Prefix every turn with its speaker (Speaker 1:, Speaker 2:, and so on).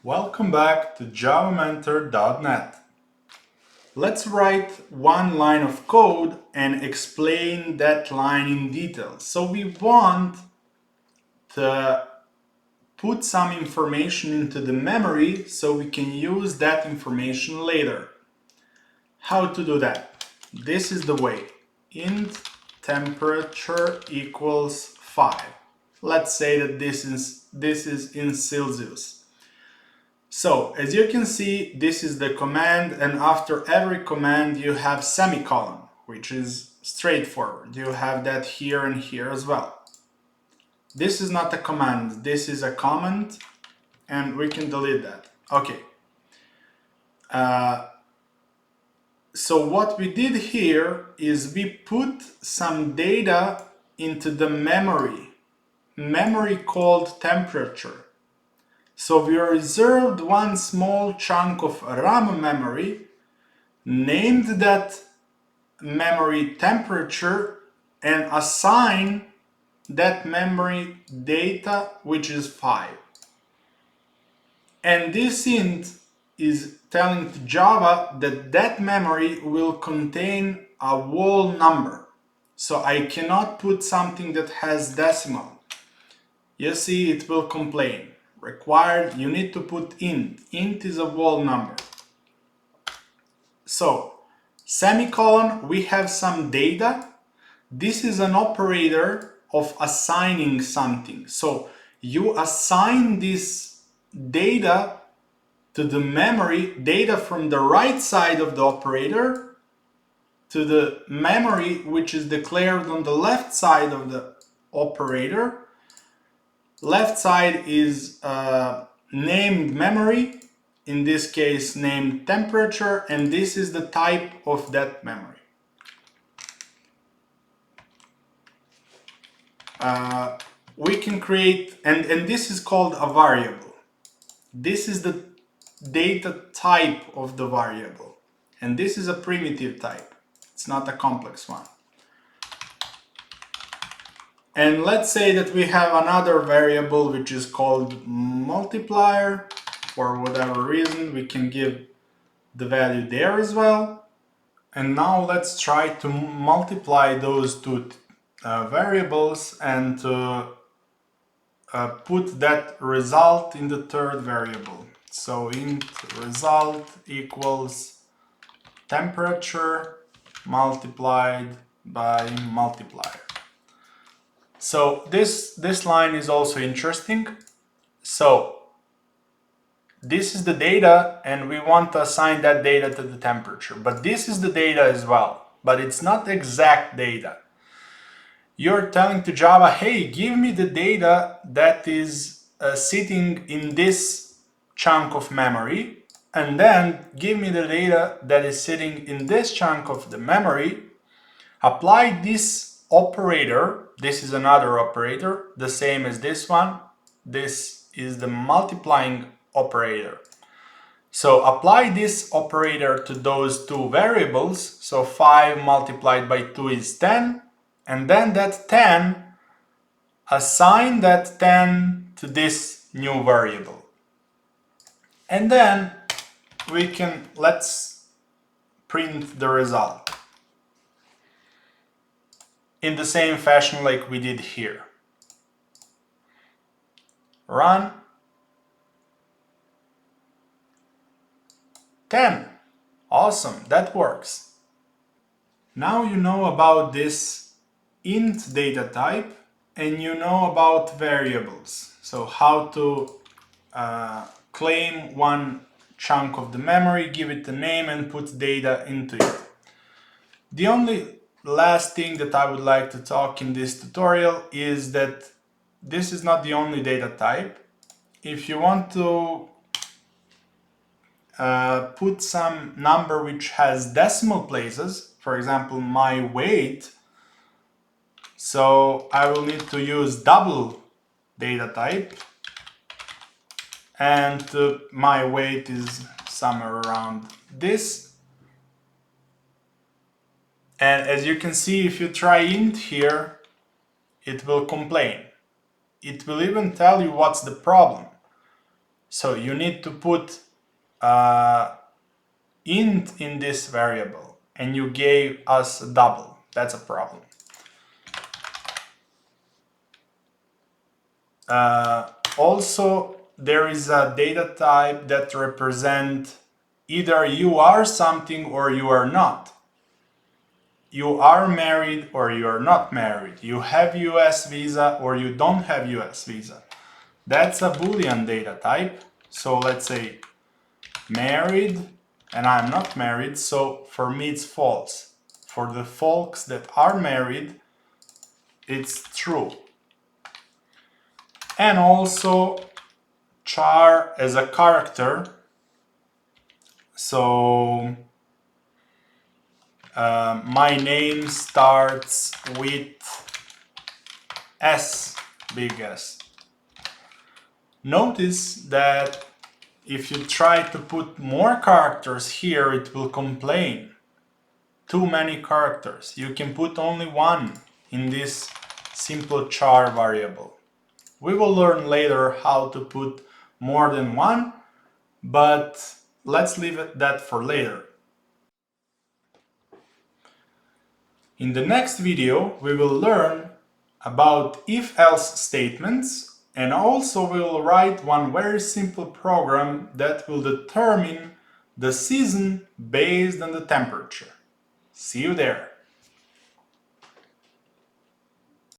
Speaker 1: Welcome back to JavaMentor.net. Let's write one line of code and explain that line in detail. So we want to put some information into the memory so we can use that information later. How to do that? This is the way. Int temperature equals 5. Let's say that this is in Celsius. So, as you can see, this is the command, and after every command you have semicolon, which is straightforward. You have that here and here as well. This is not a command, this is a comment, and we can delete that. Okay. So what we did here is we put some data into the memory called temperature. So we reserved one small chunk of RAM memory, named that memory temperature, and assign that memory data, which is 5. And this int is telling to Java that that memory will contain a whole number. So I cannot put something that has decimal. You see, it will complain. Required, you need to put int. Int is a whole number. So, semicolon, we have some data. This is an operator of assigning something. So, you assign this data to the memory, data from the right side of the operator to the memory which is declared on the left side of the operator. Left side is named memory, in this case named temperature, and this is the type of that memory. We can create, and this is called a variable. This is the data type of the variable, and this is a primitive type. It's not a complex one. And let's say that we have another variable which is called multiplier. For whatever reason, we can give the value there as well. And now let's try to multiply those two variables and to put that result in the third variable. So int result equals temperature multiplied by multiplier. So this line is also interesting. So this is the data, and we want to assign that data to the temperature. But this is the data as well, but it's not exact data. You're telling to Java, hey, give me the data that is sitting in this chunk of memory, and then give me the data that is sitting in this chunk of the memory. Apply this operator. This is another operator, the same as this one. This is the multiplying operator. So apply this operator to those two variables. So 5 multiplied by 2 is 10. And then that 10, assign that 10 to this new variable. And then let's print the result in the same fashion like we did here. Run. 10. Awesome, that works. Now you know about this int data type, and you know about variables. So how to claim one chunk of the memory, give it a name, and put data into it. The only last thing that I would like to talk in this tutorial is that this is not the only data type. If you want to put some number which has decimal places, for example my weight, so I will need to use double data type, and my weight is somewhere around this. And as you can see, if you try int here, it will complain. It will even tell you what's the problem. So you need to put int in this variable, and you gave us a double. That's a problem. Also, there is a data type that represents either you are something or you are not. You are married or you are not married. You have US visa or you don't have US visa. That's a Boolean data type. So let's say married, and I'm not married, so for me it's false. For the folks that are married, it's true. And also char as a character. So my name starts with S, big S. Notice that if you try to put more characters here, it will complain. Too many characters. You can put only one in this simple char variable. We will learn later how to put more than one, but let's leave that for later. In the next video, we will learn about if-else statements, and also we will write one very simple program that will determine the season based on the temperature. See you there.